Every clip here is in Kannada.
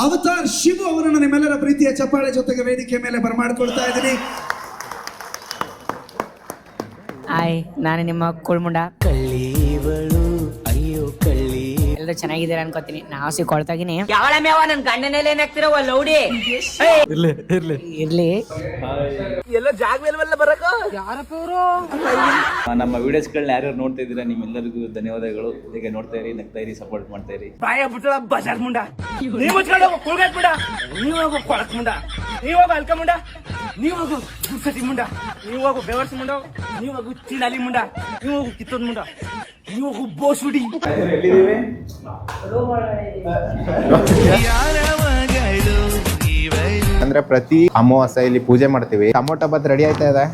ಅವತಾರ್ ಶಿವು ಅವರನ್ನು ನಿಮ್ಮೆಲ್ಲರ ಪ್ರೀತಿಯ ಚಪ್ಪಾಳೆ ಜೊತೆಗೆ ವೇದಿಕೆ ಮೇಲೆ ಬರಮಾಡ್ಕೊಳ್ತಾ ಇದ್ದೀನಿ. ಹಾಯ್, ನಾನು ನಿಮ್ಮ ಕುಳ್ಮುಂಡ. ಕಳ್ಳೀವಳು ಅಯ್ಯೋ ಕಳ್ಳಿ. ಎಲ್ಲರೂ ಚೆನ್ನಾಗಿದ್ದೀರಾ ಅನ್ಕೋತೀನಿ. ನಾವು ಸಿಕ್ಕೊಳ್ತಾಗಿನಿ. ಯಾವಳ ಮೇವ ನನ್ ಗಂಡನೆಲ್ಲ ಏನಾಗ್ತಿರೋ ಲೌಡಿ ಇರ್ಲಿ. ಎಲ್ಲ ಜಾಗವೆಲ್ಲ ಬರಕ ಯಾರಪ್ಪ ಇವರು? ನಮ್ಮ ವಿಡಿಯೋಸ್ಗಳನ್ನ ಯಾರ್ಯಾರು ನೋಡ್ತಾ ಇದ್ದೀರಾ ನಿಮ್ಮೆಲ್ಲರಿಗೂ ಧನ್ಯವಾದಗಳು. ಹೀಗೆ ನೋಡ್ತಾ ಇರಿ, ನಗ್ತಾ ಇರಿ, ಸಪೋರ್ಟ್ ಮಾಡ್ತಾ ಇರಿ. ಬಾಯ ಬಿಟ್ಟಳ ಬಜಾರ್ ಮುಂಡ, ನೀವು ಮುಚ್ಕೊಂಡು ಹೋಗು ಕುಳ್ಗಾಟ್ ಮುಂಡ, ನೀವು ಹೋಗು ಕೊಳಕ್ ಮುಂಡ, ನೀವು ಹೋಗು ಅಲ್ಕ ಮುಂಡ, ನೀವು ಹೋಗು ಗುಡ್ಸತಿ ಮುಂಡ, ನೀವು ಹೋಗು ಬೆವರ್ಸ್ ಮುಂಡ, ನೀವು ಹೋಗು ಚೀನಾಲಿ ಮುಂಡ, ನೀವು ಹೋಗು ಕಿತ್ತೋದ್ ಮುಂಡ, ನೀವು ಹೋಗು ಬೋಸ್ ಹುಡಿ. ಅಂದ್ರೆ ಪ್ರತಿ ಅಮಾವಾಸ್ಯೆ ಇಲ್ಲಿ ಪೂಜೆ ಮಾಡ್ತೀವಿ. ಟೊಮೊಟೊ ಬಾತ್ ರೆಡಿ ಆಯ್ತಾ ಇದೆ.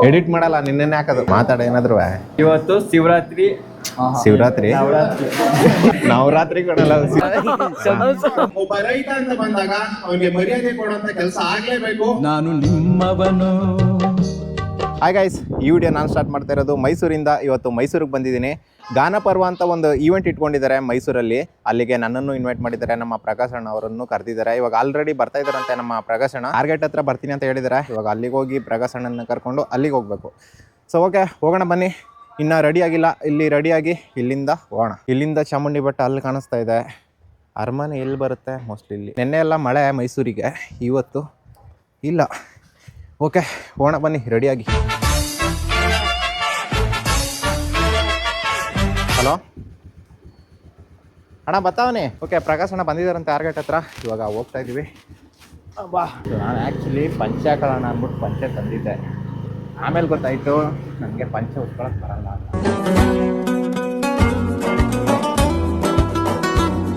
ಎಡಿಟ್ ಮಾಡಲ್ಲ, ನಿನ್ನೆ ಹಾಕೋದು. ಮಾತಾಡ ಏನಾದ್ರು. ಇವತ್ತು ಶಿವರಾತ್ರಿ ನವರಾತ್ರಿ ಕೊಡಲ್ಲ. ಒಬ್ಬ ರೈತ ಅಂತ ಬಂದಾಗ ಅವನಿಗೆ ಮರ್ಯಾದೆ ಕೊಡುವಂತ ಕೆಲಸ ಆಗ್ಲೇಬೇಕು. ನಾನು ನಿಮ್ಮವನು. ಹಾಯ್ ಗೈಸ್, ಈ ವಿಡಿಯೋ ನಾನು ಸ್ಟಾರ್ಟ್ ಮಾಡ್ತಾ ಇರೋದು ಮೈಸೂರಿಂದ. ಇವತ್ತು ಮೈಸೂರಿಗೆ ಬಂದಿದ್ದೀನಿ. ಗಾನ ಪರ್ವ ಅಂತ ಒಂದು ಈವೆಂಟ್ ಇಟ್ಕೊಂಡಿದ್ದಾರೆ ಮೈಸೂರಲ್ಲಿ. ಅಲ್ಲಿಗೆ ನನ್ನನ್ನು ಇನ್ವೈಟ್ ಮಾಡಿದ್ದಾರೆ. ನಮ್ಮ ಪ್ರಕಾಶ್ ಅಣ್ಣ ಅವರನ್ನು ಕರೆದಿದ್ದಾರೆ. ಇವಾಗ ಆಲ್ರೆಡಿ ಬರ್ತಾ ಇದ್ದಾರಂತೆ ನಮ್ಮ ಪ್ರಕಾಶ್ ಅಣ್ಣ. ಟಾರ್ಗೆಟ್ ಹತ್ರ ಬರ್ತೀನಿ ಅಂತ ಹೇಳಿದ್ದಾರೆ. ಇವಾಗ ಅಲ್ಲಿಗೆ ಹೋಗಿ ಪ್ರಕಾಶ್ ಅಣ್ಣನ ಕರ್ಕೊಂಡು ಅಲ್ಲಿಗೆ ಹೋಗಬೇಕು. ಸೊ ಓಕೆ, ಹೋಗೋಣ ಬನ್ನಿ. ಇನ್ನು ರೆಡಿ ಆಗಿಲ್ಲ, ಇಲ್ಲಿ ರೆಡಿಯಾಗಿ ಇಲ್ಲಿಂದ ಹೋಗೋಣ. ಇಲ್ಲಿಂದ ಚಾಮುಂಡಿ ಬೆಟ್ಟ ಅಲ್ಲಿ ಕಾಣಿಸ್ತಾ ಇದೆ. ಅರಮನೆ ಎಲ್ಲಿ ಬರುತ್ತೆ ಮೋಸ್ಟ್ಲಿ ಇಲ್ಲಿ. ನಿನ್ನೆ ಎಲ್ಲ ಮಳೆ ಮೈಸೂರಿಗೆ, ಇವತ್ತು ಇಲ್ಲ. ಓಕೆ, ಹೋಗೋಣ ಬನ್ನಿ ರೆಡಿಯಾಗಿ. ಹಲೋ ಅಣ್ಣ, ಬರ್ತಾವನಿ. ಓಕೆ, ಪ್ರಕಾಶ್ ಅಣ್ಣ ಬಂದಿದ್ದಾರಂತೆ ಟಾರ್ಗೆಟ್ ಹತ್ರ. ಇವಾಗ ಹೋಗ್ತಾ ಇದ್ದೀವಿ. ನಾನು ಆ್ಯಕ್ಚುಲಿ ಪಂಚ ಹಾಕೊಳ್ಳೋಣ ಅಂದ್ಬಿಟ್ಟು ಪಂಚ ತಂದಿದ್ದೆ. ಆಮೇಲೆ ಗೊತ್ತಾಯಿತು ನನಗೆ ಪಂಚ ಉಟ್ಕೊಳಕ್ಕೆ ಬರಲ್ಲ ಅಂತ.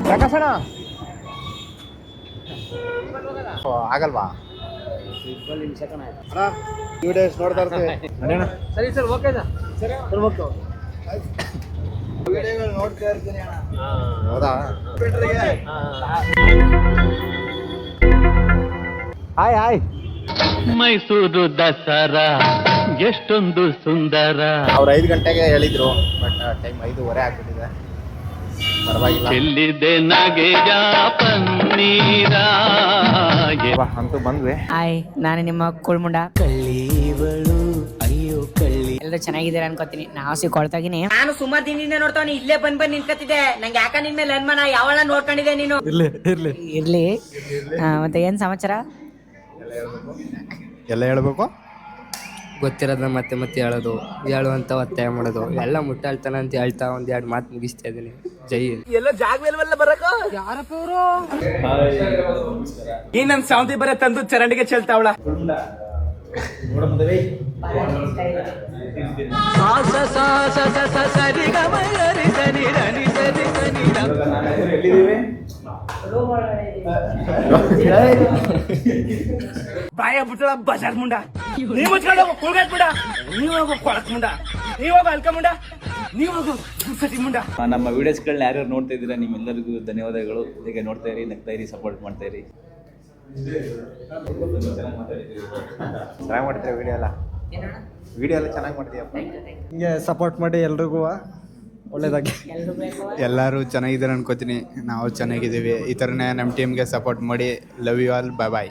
ಪ್ರಕಾಶ್ ಅಣ್ಣ ಆಗಲ್ವಾ? ವಿಡಿಯೋಸ್ ನೋಡ್ತಾ ಇರ್ತೀವಿ. ಸರಿ ಸರ್, ಓಕೆ ಸರ್. ಸರಿ ಬರ್ಬೇಕು. ವಿಡಿಯೋಗಳು ನೋಡ್ತಾ ಇರ್ತೀನಿ ಅಣ್ಣ. ಹೌದಾ? Hi hi. ಮೈಸೂರು ದಸರಾ ಎಷ್ಟೊಂದು ಸುಂದರ. ಅವ್ರು 5 ಗಂಟೆಗೆ ಹೇಳಿದ್ರು, ಬಟ್ ಟೈಮ್ 5:15 ಆಗ್ಬಿಟ್ಟಿದೆ. ಪರವಾಗಿಲ್ಲ, ಚೆಲ್ಲಿದೆ ನಗೆಯ ಪನ್ನೀರ. ಅಂತೂ ಬಂದ್ವಿ. ಹಾಯ್, ನಾನು ನಿಮ್ಮ ಕುಳ್ಮುಂಡ. ಕಳ್ಳೀವಳು ಅಯ್ಯೋ ಕಳ್ಳಿ. ಎಲ್ಲರೂ ಚೆನ್ನಾಗಿದ್ದೀರಾ ಅನ್ಕೋತೀನಿ. ನಾವು ಸಿಕ್ಕೊಳ್ತಾಗಿನಿ. ನಾನು ಸುಮಾರು ದಿನದಿಂದ ನೋಡ್ತಾವ ಇಲ್ಲೇ ಬಂದ್ ನಿಂತ್ಕತ್ತಿದ್ದೆ. ನಂಗೆ ಯಾಕ ನಿನ್ ಮೇಲೆ ಅನ್ಮಾನ, ಯಾವಳ ನೋಡ್ಕೊಂಡಿದ್ದೆ ನೀನು? ಇರ್ಲಿ. ಮತ್ತೆ ಏನ್ ಸಮಾಚಾರ? ಎಲ್ಲ ಹೇಳ್ಬೇಕು. ಗೊತ್ತಿರೋದನ್ನ ಮತ್ತೆ ಮತ್ತೆ ಹೇಳುವಂತ ಒತ್ತಾಯ ಮಾಡೋದು ಎಲ್ಲ ಮುಟ್ಟಾಳ್ತಾನ ಅಂತ ಹೇಳ್ತಾ 1-2 ಮಾತು ಮುಗಿಸ್ತಾ ಇದ್ದೀನಿ. ಜೈ ಹಿಂದ್. ಎಲ್ಲ ಜಾಗವೆಲ್ಲ ಬರಕ ಯಾರಪ್ಪ ಇವರು? ಈ ನನ್ ಸಾವಂತಿ ಬರ ತಂದು ಚರಂಡಿಗೆ ಚೆಲ್ತಾವಳ. ಬಾಯ ಬಿಟ್ಟಳ ಬಜಾರ್ ಮುಂಡ, ನೀವು ಮುಚ್ಕೊಂಡು ಹೋಗು ಕುಳ್ಗಾಟ್ ಮುಂಡ, ನೀವು ಹೋಗು ಕೊಳಕ್ ಮುಂಡ, ನೀವು ಹೋಗು ಅಲ್ಕ ಮುಂಡ, ನೀವು ಹೋಗು ಗುಡ್ಸತಿ ಮುಂಡ. ನಮ್ಮ ವಿಡಿಯೋಸ್ಗಳನ್ನ ಯಾರ್ಯಾರು ನೋಡ್ತಾ ಇದ್ದೀರಾ ನಿಮ್ಮೆಲ್ಲರಿಗೂ ಧನ್ಯವಾದಗಳು. ಹೀಗೆ ನೋಡ್ತಾ ಇರಿ, ನಗ್ತಾ ಇರಿ, ಸಪೋರ್ಟ್ ಮಾಡ್ತಾ ಇರಿ. ಚೆನ್ನಾಗಿ ಮಾಡ್ತೀವಿ ವಿಡಿಯೋ ಎಲ್ಲ. ವಿಡಿಯೋ ಎಲ್ಲ ಚೆನ್ನಾಗಿ ಮಾಡ್ತೀಯಪ್ಪ. ಹಿಂಗೆ ಸಪೋರ್ಟ್ ಮಾಡಿ ಎಲ್ರಿಗೂ ಒಳ್ಳೇದಾಗಿ. ಎಲ್ಲರೂ ಚೆನ್ನಾಗಿದ್ದಾರೆ ಅನ್ಕೋತೀನಿ. ನಾವು ಚೆನ್ನಾಗಿದ್ದೀವಿ. ಈ ಥರನೇ ನಮ್ಮ ಟೀಮ್ಗೆ ಸಪೋರ್ಟ್ ಮಾಡಿ. Love you all. Bye bye.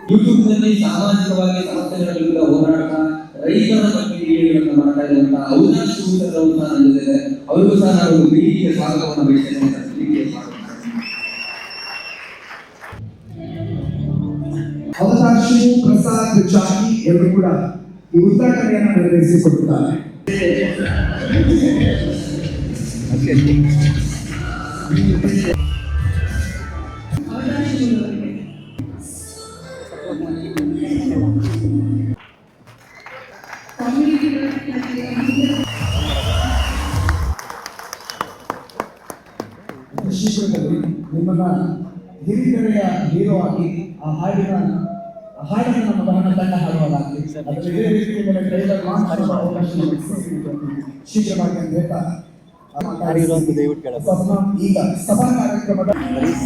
ಯೂಟ್ಯೂಬ್ನಲ್ಲಿ ಸಾಮಾಜಿಕವಾಗಿ ಸಮಸ್ಯೆಗಳ ವಿರುದ್ಧ ಹೋರಾಡ್ತಾ ರೈತರ ಬಗ್ಗೆ ವಿಡಿಯೋಗಳನ್ನು ಮಾಡ್ತಾ ಇರುವಂತಹ ಔಷಧ ಶಿವರವರು ಸಹ ನಂದಿದ್ದಾರೆ. ಅವರಿಗೂ ಸಹ ನಾವು ಪ್ರೀತಿಗೆ ಸ್ವಾಗತವನ್ನು ಬಯಸ್ತೇನೆ. ಅವತಾರ್ ಶಿವು ಪ್ರಸಾದ್ ಜಾಕಿ ಅವರು ಕೂಡ ಈ ಉದ್ಘಾಟನೆಯನ್ನು ನೆರವೇರಿಸಿಕೊಟ್ಟಿದ್ದಾರೆ. ನಿಮ್ಮನ್ನ ಹಿರಿಕೆರೆಯ ಹೀರೋ ಆಗಿ ಆ ಹಾಡನ್ನು ನಮ್ಮ ಬಹಳ ತಂಡ ಹಾಡುವುದಾಗಲಿ. ಶೀಘ್ರವಾಗಿ ಅಂತ ಹೇಳ್ತಾ ಈಗ ಸಭಾ ಕಾರ್ಯಕ್ರಮದ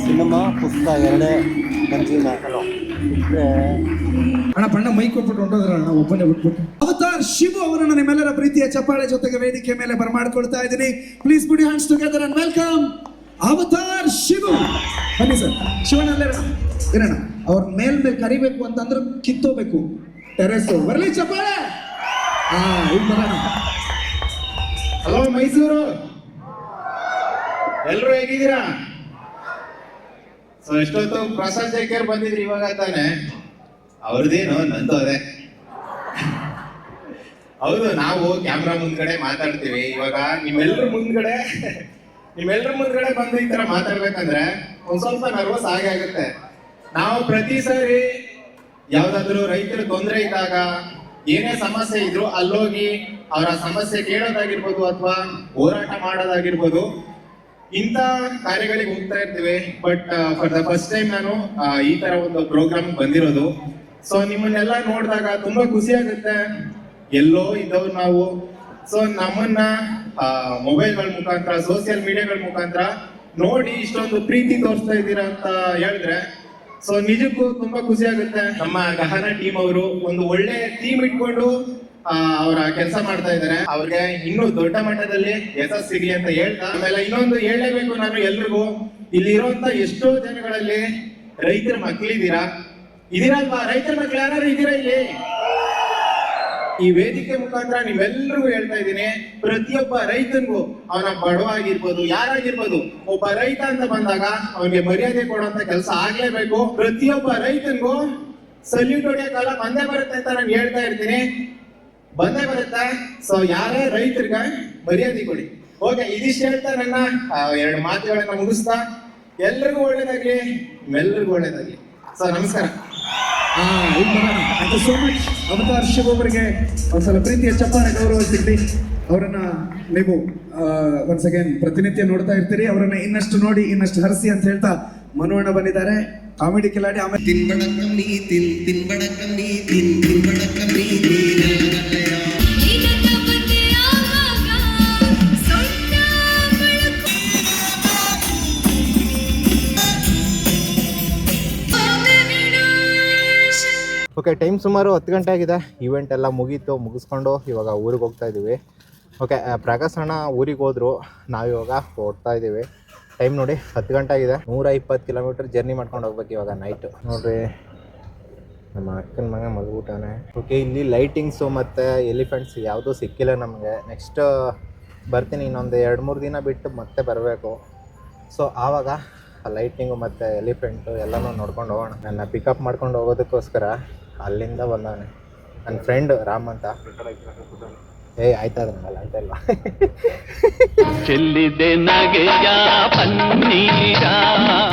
ಸಿನಿಮಾ ಪುಸ್ತಕ ಎರಡೇ ಅಣ್ಣ ಬಣ್ಣ ಮೈಕ್ ಕೊಟ್ಬಿಟ್ಟು ಹೊಂಟೋದ್ರ ಅಣ್ಣ, ಒಬ್ಬನೇ ಬಿಟ್ಬಿಟ್ಟು. ಅವತಾರ್ ಶಿವು ಅವರನ್ನು ನಿಮ್ಮೆಲ್ಲರ ಪ್ರೀತಿಯ ಚಪ್ಪಾಳೆ ಜೊತೆಗೆ ವೇದಿಕೆ ಮೇಲೆ ಬರಮಾಡ್ಕೊಳ್ತಾ ಇದ್ದೀನಿ. Please put your hands together and welcome avatar Shivu. ಬನ್ನಿ ಸರ್, ಶಿವಣ್ಣ ಅಲ್ಲೇ ಇರೋಣ. ಅವ್ರ ಮೇಲ್ ಕರಿಬೇಕು ಅಂತಂದ್ರೆ ಕಿತ್ತೋಬೇಕು ಟೆರೆಸ್. ಬರ್ಲಿ ಚಪ್ಪಾಳೆ. ಈಗ ಬರೋಣ. ಹಲೋ ಮೈಸೂರು, ಎಲ್ರು ಹೇಗಿದ್ದೀರಾ? ಸೊ ಎಷ್ಟೊತ್ತು ಪ್ರಸಾದ್ ಜೈಕರ್ ಬಂದಿದ್ರಿ ಇವಾಗ ತಾನೆ. ಅವ್ರದ್ದೇನು ನಂದು ಅದೇ. ಹೌದು, ನಾವು ಕ್ಯಾಮ್ರಾ ಮುಂದ್ಗಡೆ ಮಾತಾಡ್ತೀವಿ. ಇವಾಗ ನಿಮ್ಮೆಲ್ರ ಮುಂದ್ಗಡೆ ಬಂದು ಈ ತರ ಮಾತಾಡ್ಬೇಕಂದ್ರೆ ಒಂದ್ ಸ್ವಲ್ಪ ನರ್ವಸ್ ಆಗುತ್ತೆ. ನಾವು ಪ್ರತಿ ಸಾರಿ ಯಾವ್ದಾದ್ರು ರೈತರ ತೊಂದರೆ ಇದ್ದಾಗ, ಏನೇ ಸಮಸ್ಯೆ ಇದ್ರು ಅಲ್ಲೋಗಿ ಅವರ ಸಮಸ್ಯೆ ಕೇಳೋದಾಗಿರ್ಬೋದು ಅಥವಾ ಹೋರಾಟ ಮಾಡೋದಾಗಿರ್ಬೋದು, ಇಂಥ ಕಾರ್ಯಗಳಿಗೆ ಹೋಗ್ತಾ ಇರ್ತೀವಿ. But for the first time ನಾನು ಈ ತರ ಒಂದು ಪ್ರೋಗ್ರಾಮ್ ಬಂದಿರೋದು. ಸೊ ನಿಮ್ಮನ್ನೆಲ್ಲ ನೋಡಿದಾಗ ತುಂಬಾ ಖುಷಿ ಆಗುತ್ತೆ. ಎಲ್ಲೋ ಇದ್ದವ್ರು ನಾವು. ಸೊ ನಮ್ಮನ್ನ ಮೊಬೈಲ್ಗಳ ಮುಖಾಂತರ, ಸೋಷಿಯಲ್ ಮೀಡಿಯಾಗಳ ಮುಖಾಂತರ ನೋಡಿ ಇಷ್ಟೊಂದು ಪ್ರೀತಿ ತೋರಿಸ್ತಾ ಇದ್ದೀರಾ ಅಂತ ಹೇಳಿದ್ರೆ ಸೊ ನಿಜಕ್ಕೂ ತುಂಬಾ ಖುಷಿ ಆಗುತ್ತೆ. ನಮ್ಮ ಗಹನ ಟೀಮ್ ಅವರು ಒಂದು ಒಳ್ಳೆ ಟೀಮ್ ಇಟ್ಕೊಂಡು ಅವರ ಕೆಲಸ ಮಾಡ್ತಾ ಇದ್ದಾರೆ. ಅವ್ರಿಗೆ ಇನ್ನೂ ದೊಡ್ಡ ಮಟ್ಟದಲ್ಲಿ ಯಶಸ್ಸು ಸಿಗಲಿ ಅಂತ ಹೇಳ್ತಾ, ಆಮೇಲೆ ಇನ್ನೊಂದು ಹೇಳಲೇಬೇಕು ನಾನು ಎಲ್ರಿಗೂ, ಇಲ್ಲಿ ಇರುವಂತ ಎಷ್ಟೋ ಜನಗಳಲ್ಲಿ ರೈತರ ಮಕ್ಕಳಿದ್ದೀರಾ, ಇದೀರಲ್ವಾ? ರೈತರ ಮಕ್ಳು ಯಾರು ಇದೀರಾ ಇಲ್ಲಿ? ಈ ವೇದಿಕೆ ಮುಖಾಂತರ ನೀವೆಲ್ಲರಿಗೂ ಹೇಳ್ತಾ ಇದ್ದೀನಿ, ಪ್ರತಿಯೊಬ್ಬ ರೈತನಿಗೂ, ಅವನ ಬಡವ ಆಗಿರ್ಬೋದು, ಯಾರಾಗಿರ್ಬೋದು, ಒಬ್ಬ ರೈತ ಅಂತ ಬಂದಾಗ ಅವನಿಗೆ ಮರ್ಯಾದೆ ಕೊಡುವಂತ ಕೆಲಸ ಆಗ್ಲೇಬೇಕು. ಪ್ರತಿಯೊಬ್ಬ ರೈತನಿಗೂ ಸಲ್ಯೂಟ್ ಹೊಡೆಯೋ ಕಾಲ ಬಂದೇ ಬರುತ್ತೆ ಅಂತ ನಾನು ಹೇಳ್ತಾ ಇರ್ತೀನಿ. ಬಂದೇ ಬರುತ್ತೆ. ಸೊ ಯಾರೇ ರೈತರಿಗೆ ಮರ್ಯಾದೆ ಕೊಡಿ. ಓಕೆ, ಇದಿಷ್ಟು ಹೇಳ್ತಾ ನನ್ನ ಎರಡು ಮಾತುಗಳನ್ನ ಮುಗಿಸ್ತಾ, ಎಲ್ರಿಗೂ ಒಳ್ಳೇದಾಗ್ಲಿ, ನಿಮ್ಮೆಲ್ಲರಿಗೂ ಒಳ್ಳೇದಾಗ್ಲಿ. ಸೊ ನಮಸ್ಕಾರ. Thank you so much. Avatar Shiv ಅವರಿಗೆ ಒಂದ್ಸಲ ಪ್ರೀತಿಯ ಚಪ್ಪಾಳೆ, ಗೌರವ ಸಿಗ್ಲಿ. ಅವರನ್ನ ನೀವು ಒನ್ಸ್ ಅಗೇನ್ ಪ್ರತಿನಿತ್ಯ ನೋಡ್ತಾ ಇರ್ತೀರಿ. ಅವರನ್ನ ಇನ್ನಷ್ಟು ನೋಡಿ ಇನ್ನಷ್ಟು ಹರಿಸಿ ಅಂತ ಹೇಳ್ತಾ ಮನೋಣ್ಣ ಬಂದಿದ್ದಾರೆ, ಕಾಮಿಡಿ ಕಿಲಾಡಿ. ಆಮೇಲೆ ಓಕೆ, ಟೈಮ್ ಸುಮಾರು 10 ಗಂಟೆ ಆಗಿದೆ. ಇವೆಂಟ್ ಎಲ್ಲ ಮುಗಿಸ್ಕೊಂಡು ಇವಾಗ ಊರಿಗೆ ಹೋಗ್ತಾ ಇದ್ದೀವಿ. ಓಕೆ, ಪ್ರಕಾಶ್ ಅಣ್ಣ ಊರಿಗೆ ಹೋದ್ರು, ನಾವಿವಾಗ ಹೊರಡ್ತಾ ಇದ್ದೀವಿ. ಟೈಮ್ ನೋಡಿ 10 ಗಂಟೆ ಆಗಿದೆ. 120 ಕಿಲೋಮೀಟರ್ ಜರ್ನಿ ಮಾಡ್ಕೊಂಡು ಹೋಗ್ಬೇಕು ಇವಾಗ ನೈಟ್. ನೋಡ್ರಿ, ನಮ್ಮ ಅಕ್ಕನ ಮಗ ಮಲ್ಬಿಟ್ಟಾನೆ. ಓಕೆ, ಇಲ್ಲಿ ಲೈಟಿಂಗ್ಸು ಮತ್ತು ಎಲಿಫೆಂಟ್ಸ್ ಯಾವುದೂ ಸಿಕ್ಕಿಲ್ಲ ನಮಗೆ. ನೆಕ್ಸ್ಟ್ ಬರ್ತೀನಿ, ಇನ್ನೊಂದು 2-3 ದಿನ ಬಿಟ್ಟು ಮತ್ತೆ ಬರಬೇಕು. ಸೊ ಆವಾಗ ಲೈಟಿಂಗು ಮತ್ತು ಎಲಿಫೆಂಟು ಎಲ್ಲನೂ ನೋಡ್ಕೊಂಡು ಹೋಗೋಣ. ನನ್ನ ಪಿಕಪ್ ಮಾಡ್ಕೊಂಡು ಹೋಗೋದಕ್ಕೋಸ್ಕರ ಅಲ್ಲಿಂದ ಬಂದವನೆ ನನ್ನ ಫ್ರೆಂಡ್ ರಾಮ್ ಅಂತ. ಆಯ್ತದಲ್ಲ ಆಯ್ತಲ್ವಾ?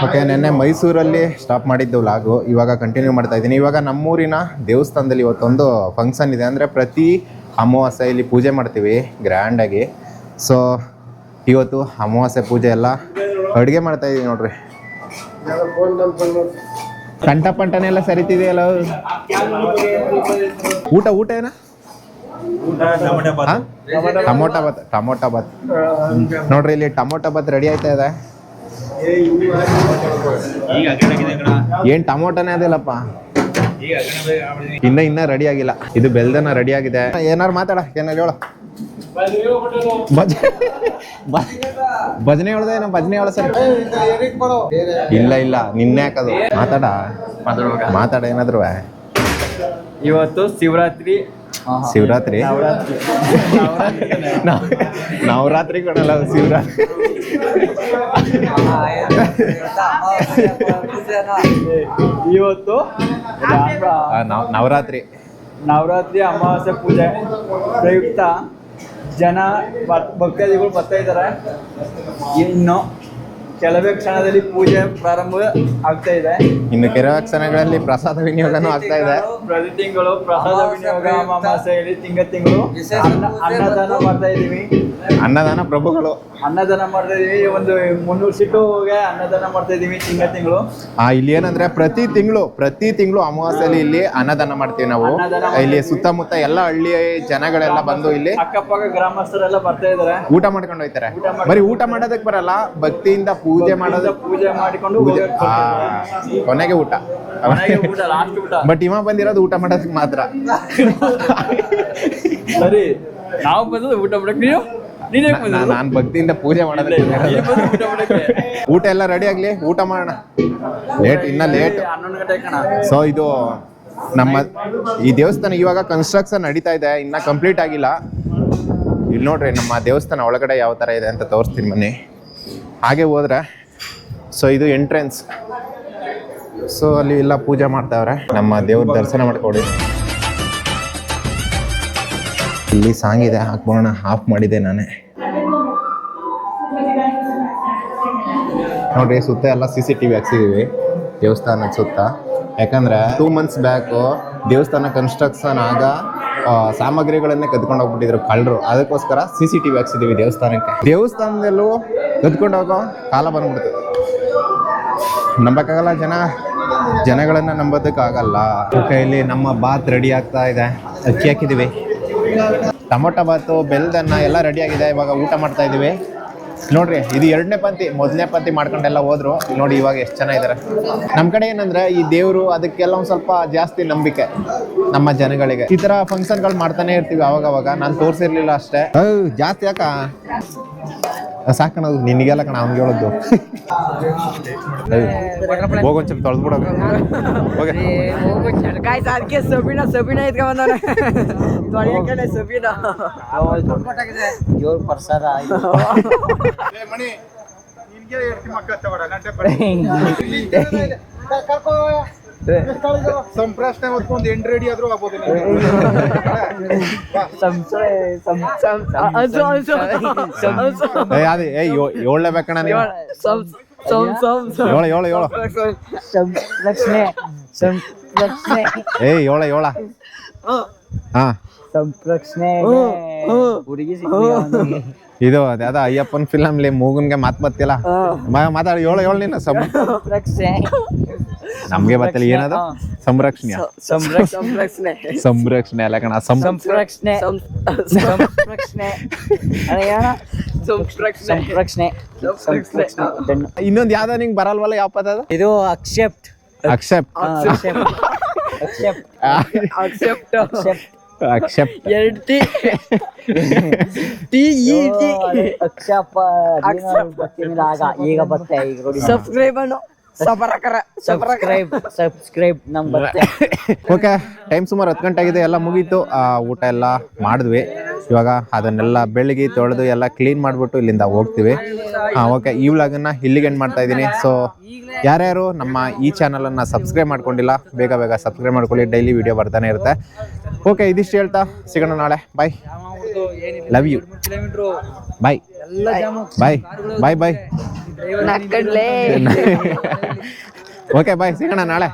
ಓಕೆ, ನೆನ್ನೆ ಮೈಸೂರಲ್ಲಿ ಸ್ಟಾಪ್ ಮಾಡಿದ್ದು ವ್ಲಾಗು ಇವಾಗ ಕಂಟಿನ್ಯೂ ಮಾಡ್ತಾ ಇದ್ದೀನಿ. ಇವಾಗ ನಮ್ಮೂರಿನ ದೇವಸ್ಥಾನದಲ್ಲಿ ಇವತ್ತೊಂದು ಫಂಕ್ಷನ್ ಇದೆ. ಅಂದರೆ ಪ್ರತಿ ಅಮಾವಾಸ್ಯೆ ಇಲ್ಲಿ ಪೂಜೆ ಮಾಡ್ತೀವಿ ಗ್ರ್ಯಾಂಡಾಗಿ. ಸೊ ಇವತ್ತು ಅಮಾವಾಸ್ಯೆ ಪೂಜೆ ಎಲ್ಲ ಅಡುಗೆ ಮಾಡ್ತಾ ಇದ್ದೀವಿ ನೋಡ್ರಿ. ಕಂಠಪಂಟನೆಲ್ಲ ಸರಿತಿದೆಯಲ್ಲ. ಊಟ ಏನ? ಟಮೋಟಾ ಬಾತ್ ನೋಡ್ರಿ, ಇಲ್ಲಿ ಟಮೋಟಾ ಬಾತ್ ರೆಡಿ ಆಯ್ತಾ ಇದೆ. ಏನ್ ಟಮೋಟನೇ ಅದಿಲ್ಲಪ್ಪ, ಇನ್ನ ರೆಡಿ ಆಗಿಲ್ಲ. ಇದು ಬೆಲ್ದನ ರೆಡಿ ಆಗಿದೆ. ಏನಾರು ಮಾತಾಡ, ಏನಾರು ಹೇಳ. ಭಜನೆ ಹೇಳ್ದೇನ? ಭಜನೆ ಹೇಳ ಸರ್. ಇಲ್ಲ ನಿನ್ನೆ ಹಾಕದು. ಮಾತಾಡ ಏನಾದ್ರು. ಇವತ್ತು ಶಿವರಾತ್ರಿ ನವರಾತ್ರಿ ಕೊಡಲ್ಲ, ಶಿವರಾತ್ರಿ. ಇವತ್ತು ನವರಾತ್ರಿ ಅಮಾವಾಸ್ಯೆ ಪೂಜೆ ಪ್ರಯುಕ್ತ ಜನ ಭಕ್ತಾದಿಗಳು ಬರ್ತಾ ಇದ್ದಾರೆ. ಇನ್ನು ಕೆಲವೇ ಕ್ಷಣದಲ್ಲಿ ಪೂಜೆ ಪ್ರಾರಂಭ ಆಗ್ತಾ ಇದೆ. ಇನ್ನು ಕೆಲವೇ ಕ್ಷಣಗಳಲ್ಲಿ ಪ್ರಸಾದ ವಿನಿಯೋಗನೂ ಆಗ್ತಾ ಇದೆ. ಪ್ರತಿ ತಿಂಗಳು ಪ್ರಸಾದ ವಿನಿಯೋಗ ಅಮಾವಾಸ್ಯೆಯಲ್ಲಿ ತಿಂಗಳು ಅನ್ನದಾನ ಮಾಡ್ತಾ ಇದೀವಿ. ಅನ್ನದಾನ ಪ್ರಭುಗಳು ಅನ್ನದಾನ ಮಾಡ್ತಾ ಇದೀವಿ. ಒಂದು 300 ಸೀಟುಗೆ ಅನ್ನದಾನ ಮಾಡ್ತಾ ಇದೀವಿ ತಿಂಗಳು. ಇಲ್ಲಿ ಏನಂದ್ರೆ ಪ್ರತಿ ತಿಂಗಳು ಅಮಾವಾಸ್ಯೆಯಲ್ಲಿ ಇಲ್ಲಿ ಅನ್ನದಾನ ಮಾಡ್ತೀವಿ ನಾವು. ಇಲ್ಲಿ ಸುತ್ತಮುತ್ತ ಎಲ್ಲ ಹಳ್ಳಿ ಜನಗಳೆಲ್ಲ ಬಂದು ಇಲ್ಲಿ ಅಕ್ಕಪಕ್ಕ ಗ್ರಾಮಸ್ಥರೆಲ್ಲ ಬರ್ತಾ ಇದಾರೆ, ಊಟ ಮಾಡ್ಕೊಂಡು ಹೋಗ್ತಾರೆ. ಬರೀ ಊಟ ಮಾಡೋದಕ್ಕೆ ಬರಲ್ಲ, ಭಕ್ತಿಯಿಂದ ಪೂಜೆ ಮಾಡಿಕೊಂಡು ಕೊನೆಗೆ ಊಟ. ಬಟ್ ಇವ ಬಂದಿರೋದು ಊಟ ಮಾಡೋದಕ್ಕೆ ಮಾತ್ರ. ಸರಿ, ನಾವು ಬಂದದ್ದು ಊಟ ಮಾಡಕ್. ನೀವು ನಾನು ಭಕ್ತಿಯಿಂದ ಪೂಜೆ ಮಾಡೋದಕ್ಕೆ ಊಟ ಎಲ್ಲ ರೆಡಿ ಆಗ್ಲಿ, ಊಟ ಮಾಡೋಣ. ಲೇಟ್. ಸೊ ಇದು ನಮ್ಮ ಈ ದೇವಸ್ಥಾನ ಇವಾಗ ಕನ್ಸ್ಟ್ರಕ್ಷನ್ ನಡೀತಾ ಇದೆ, ಇನ್ನ ಕಂಪ್ಲೀಟ್ ಆಗಿಲ್ಲ. ಇಲ್ಲಿ ನೋಡ್ರಿ ನಮ್ಮ ದೇವಸ್ಥಾನ ಒಳಗಡೆ ಯಾವ ತರ ಇದೆ ಅಂತ ತೋರಿಸ್ತೀನಿ ಬನ್ನಿ. ಹಾಗೆ ಹೋದ್ರೆ ಸೊ ಇದು ಎಂಟ್ರೆನ್ಸ್. ಸೊ ಅಲ್ಲಿ ಎಲ್ಲ ಪೂಜೆ ಮಾಡ್ತಾವ್ರೆ. ನಮ್ಮ ದೇವ್ರ ದರ್ಶನ ಮಾಡ್ಕೊಡಿ. ಇಲ್ಲಿ ಸಾಂಗ್ ಇದೆ, ಹಾಕ್ಬೋಣ. ಆಫ್ ಮಾಡಿದೆ ನಾನೇ. ನೋಡ್ರಿ ಸುತ್ತ ಎಲ್ಲ CCTV ಹಾಕ್ಸಿದೀವಿ ದೇವಸ್ಥಾನದ ಸುತ್ತ. ಯಾಕಂದ್ರೆ 2 months ಬ್ಯಾಕು ದೇವಸ್ಥಾನ ಕನ್ಸ್ಟ್ರಕ್ಷನ್ ಆಗ ಸಾಮಗ್ರಿಗಳನ್ನೇ ಕದ್ಕೊಂಡು ಹೋಗ್ಬಿಟ್ಟಿದ್ರು ಕಳ್ಳರು. ಅದಕ್ಕೋಸ್ಕರ CCTV ಹಾಕ್ಸಿದೀವಿ ದೇವಸ್ಥಾನಕ್ಕೆ. ದೇವಸ್ಥಾನದಲ್ಲೂ ಕದ್ಕೊಂಡು ಹೋಗೋ ಕಾಲ ಬಂದ್ಬಿಡ್ತದೆ. ನಂಬಕ್ಕಾಗಲ್ಲ, ಜನಗಳನ್ನ ನಂಬೋದಕ್ಕಾಗಲ್ಲ. ಕೈಯಲ್ಲಿ ನಮ್ಮ ಬಾತ್ ರೆಡಿ ಆಗ್ತಾ ಇದೆ. ಅಕ್ಕಿ ಹಾಕಿದೀವಿ, ಟೊಮೊಟೊ ಬಾತು, ಬೆಲ್ಲದನ್ನ ಎಲ್ಲ ರೆಡಿ ಆಗಿದೆ. ಇವಾಗ ಊಟ ಮಾಡ್ತಾ ಇದೀವಿ. ನೋಡ್ರಿ ಇದು 2ನೇ ಪಂಕ್ತಿ. 1ನೇ ಪಂಕ್ತಿ ಮಾಡ್ಕೊಂಡೆಲ್ಲ ಹೋದ್ರು. ನೋಡಿ ಇವಾಗ ಎಷ್ಟು ಚೆನ್ನಾಗಿದ್ದಾರೆ. ನಮ್ಮ ಕಡೆ ಏನಂದ್ರೆ ಈ ದೇವರು ಅದಕ್ಕೆಲ್ಲ ಒಂದು ಸ್ವಲ್ಪ ಜಾಸ್ತಿ ನಂಬಿಕೆ ನಮ್ಮ ಜನಗಳಿಗೆ. ಈ ತರ ಫಂಕ್ಷನ್ಗಳು ಮಾಡ್ತಾನೆ ಇರ್ತೀವಿ ಅವಾಗವಾಗ. ನಾನು ತೋರಿಸಿರ್ಲಿಲ್ಲ ಅಷ್ಟೇ. ಜಾಸ್ತಿ ಯಾಕ ಸಾಕಣದು ನಿನಗೆಲ್ಲ ಕಣ ಅವ್ನಿಗೆ ಹೇಳೋದು. ಹೋಗೊಂಚೂರು ತೊಳೆದ್ಬಿಡೋದು. ಅದಕ್ಕೆ ಸಬಿನ ಇದ್ಕೊಂಡ್ ಸಬಿನ ದೇವ್ರ ಪ್ರಸಾದ ಸಂಪ್ರಾಶನೆ ಹೊತ್ಕೊಂಡು 8 ರೆಡಿ ಆದ್ರೂ ಆಗ್ಬೋದು. ಅದೇ ಏಳನೇ ಬೇಕಣ್ಣ ನೀವು. ಏಳು ಏಳ ಹಾ ಇದು ಅದ ಅಯ್ಯಪ್ಪನ್ ಫಿಲಮ್ಲಿ ಮೂಗನ್ಗೆ ಮಾತ್ ಬತ್ತಿಲ್ಲ. ಮಾತಾಡಿ ಏಳು ನೀನು. ನಮ್ಗೆ ಬತ್ತಿಲ್ಲ ಏನದು ಸಂರಕ್ಷಣೆ ಅಲ್ಲ ಕಣ. ಇನ್ನೊಂದು ಯಾವ್ದ ನಿಂಗೆ ಬರಲ್ವಲ್ಲ? ಯಾವ ಪದ ಅದು? ಇದು ಅಕ್ಸೆಪ್ಟ್ ಈಗ ಬತ್ತೆ. ಸಬ್ಸ್ಕ್ರೈಬ್ ನಮ್ ಬತ್ತೆ. ಓಕೆ, ಟೈಮ್ ಸುಮಾರು 10 ಗಂಟೆ ಆಗಿದೆ. ಎಲ್ಲ ಮುಗೀತು. ಊಟ ಎಲ್ಲ ಮಾಡಿದ್ವಿ. ಇವಾಗ ಅದನ್ನೆಲ್ಲ ಬೆಳಗ್ಗೆ ತೊಳೆದು ಎಲ್ಲ ಕ್ಲೀನ್ ಮಾಡಿಬಿಟ್ಟು ಇಲ್ಲಿಂದ ಹೋಗ್ತೀವಿ. ಓಕೆ, ಈ ವ್ಲಾಗನ್ನ ಇಲ್ಲಿಗೆ ಎಂಡ್ ಮಾಡ್ತಾ ಇದ್ದೀನಿ. ಸೊ ಯಾರ್ಯಾರು ನಮ್ಮ ಈ ಚಾನಲನ್ನು ಸಬ್ಸ್ಕ್ರೈಬ್ ಮಾಡ್ಕೊಂಡಿಲ್ಲ, ಬೇಗ ಸಬ್ಸ್ಕ್ರೈಬ್ ಮಾಡ್ಕೊಳ್ಳಿ. ಡೈಲಿ ವಿಡಿಯೋ ಬರ್ತಾನೆ ಇರುತ್ತೆ. ಓಕೆ, ಇದಿಷ್ಟು ಹೇಳ್ತಾ ಸಿಗೋಣ ನಾಳೆ. ಬಾಯ್, ಲವ್ ಯು. ಬಾಯ್. ಓಕೆ, ಬಾಯ್, ಸಿಗೋಣ ನಾಳೆ.